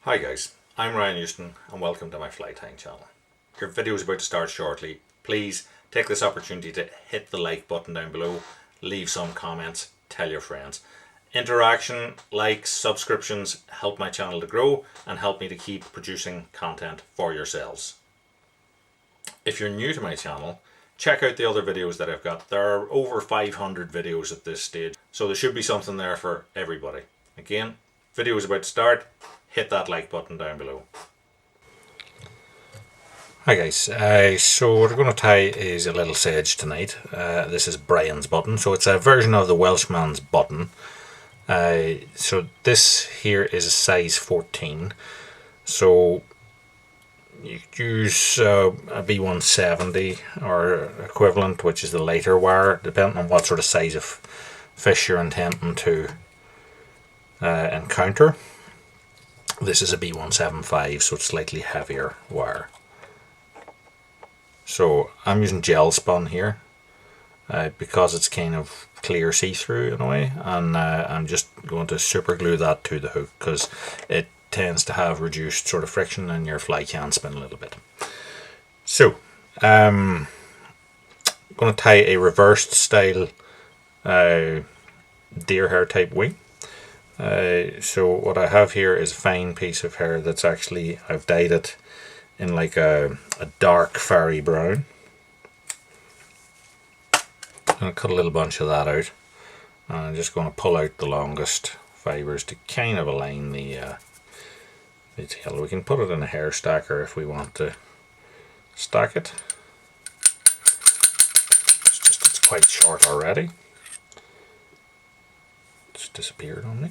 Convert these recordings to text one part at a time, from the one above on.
Hi guys, I'm Ryan Houston and welcome to my fly tying channel. Your video is about to start shortly. Please take this opportunity to hit the like button down below, leave some comments, tell your friends. Interaction, likes, subscriptions help my channel to grow and help me to keep producing content for yourselves. If you're new to my channel, check out the other videos that I've got. There are over 500 videos at this stage, so there should be something there for everybody. Again, video is about to start. Hit that like button down below. Hi guys, so what we're going to tie is a little sedge tonight. This is Brian's button, so it's a version of the WELSHMANS button. So this here is a size 14, so you use a B170 or equivalent, which is the lighter wire, depending on what sort of size of fish you're intending to encounter. This is a B175, so it's slightly heavier wire. So I'm using gel spun here because it's kind of clear see-through in a way, and I'm just going to super glue that to the hook because it tends to have reduced sort of friction and your fly can spin a little bit. So I'm going to tie a reversed style deer hair type wing. So what I have here is a fine piece of hair that's actually, I've dyed it in like a dark fiery brown. I'm going to cut a little bunch of that out, and I'm just going to pull out the longest fibres to kind of align the tail. We can put it in a hair stacker if we want to stack it. It's quite short already. It's disappeared on me.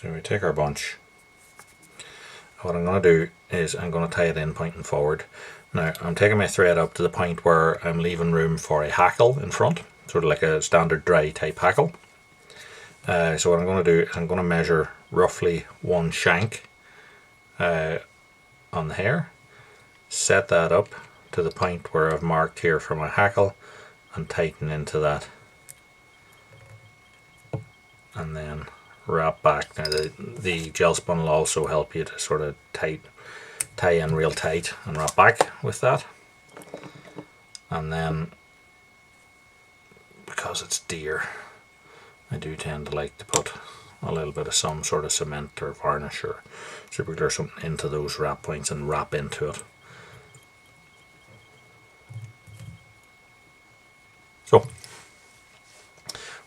So we take our bunch. What I'm going to do is I'm going to tie it in pointing forward. Now I'm taking my thread up to the point where I'm leaving room for a hackle in front, sort of like a standard dry type hackle. So what I'm going to do is I'm going to measure roughly one shank on the hair, set that up to the point where I've marked here for my hackle, and tighten into that, and then wrap back. Now the gel spun will also help you to sort of tie in real tight and wrap back with that. And then, because it's deer, I do tend to like to put a little bit of some sort of cement or varnish or super glue or something into those wrap points and wrap into it. So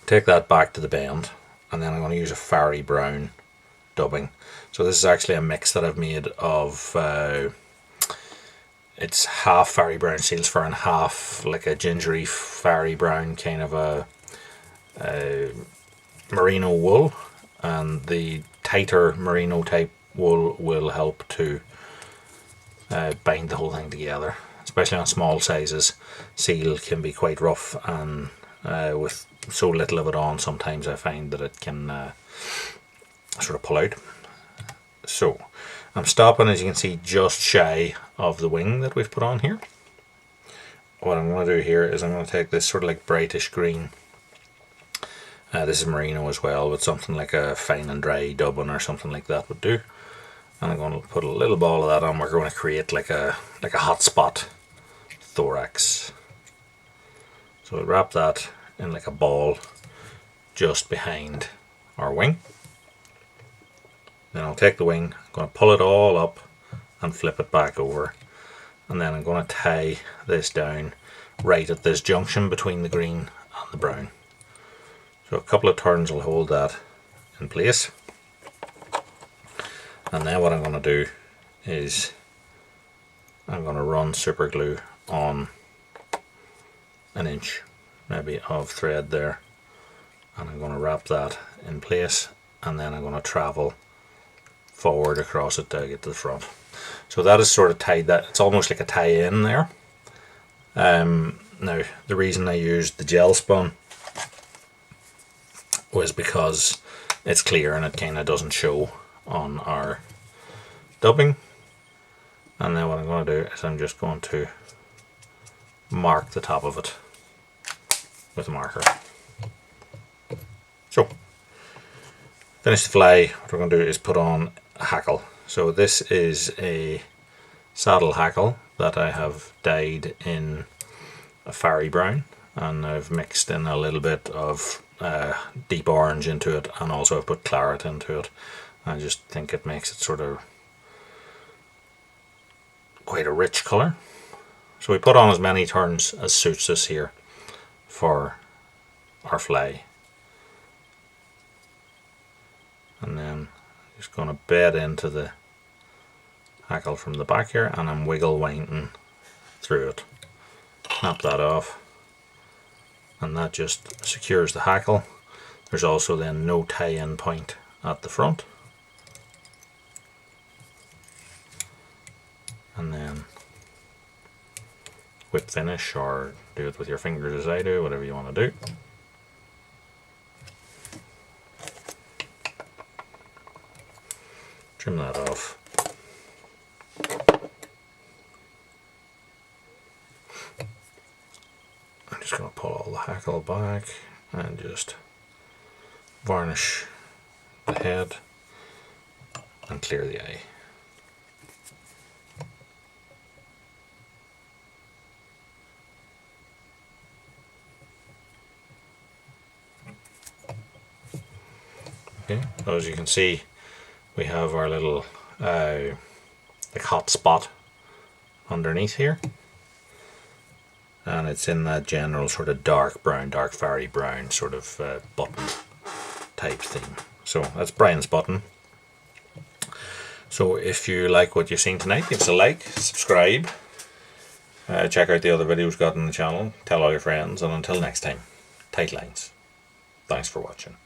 take that back to the bend, and then I'm going to use a fiery brown dubbing. So this is actually a mix that I've made of it's half fiery brown seals fur and half like a gingery fiery brown kind of a merino wool, and the tighter merino type wool will help to bind the whole thing together, especially on small sizes. Seal can be quite rough, and with so little of it on, sometimes I find that it can sort of pull out. So I'm stopping, as you can see, just shy of the wing that we've put on here. What I'm going to do here is I'm going to take this sort of like brightish green, this is merino as well, but something like a fine and dry dubbing or something like that would do, and I'm going to put a little ball of that on. We're going to create like a HOTSPOT thorax. So we'll wrap that in like a ball just behind our wing. Then I'll take the wing, I'm going to pull it all up and flip it back over, and then I'm going to tie this down right at this junction between the green and the brown. So a couple of turns will hold that in place, and then what I'm going to do is I'm going to run super glue on an inch maybe of thread there, and I'm going to wrap that in place, and then I'm going to travel forward across it to get to the front. So that is sort of tied, that it's almost like a tie-in there. Now the reason I used the gel spun was because it's clear and it kind of doesn't show on our dubbing. And then what I'm going to do is I'm just going to mark the top of it with a marker. So, finish the fly. What we're going to do is put on a hackle. So this is a saddle hackle that I have dyed in a fiery brown, and I've mixed in a little bit of deep orange into it, and also I've put claret into it. I just think it makes it sort of quite a rich colour. So we put on as many turns as suits us here for our fly. And then just going to bed into the hackle from the back here, and I'm wiggle winding through it. Snap that off, and that just secures the hackle. There's also then no tie-in point at the front. And then whip finish, or do it with your fingers as I do, whatever you want to do. Trim that off. I'm just going to pull all the hackle back and just varnish the head and clear the eye. Okay, so as you can see, we have our little like hotspot underneath here, and it's in that general sort of dark brown, dark fiery brown sort of button type theme. So that's Brian's button. So if you like what you've seen tonight, give us a like, subscribe, check out the other videos we've got on the channel, tell all your friends, and until next time, tight lines. Thanks for watching.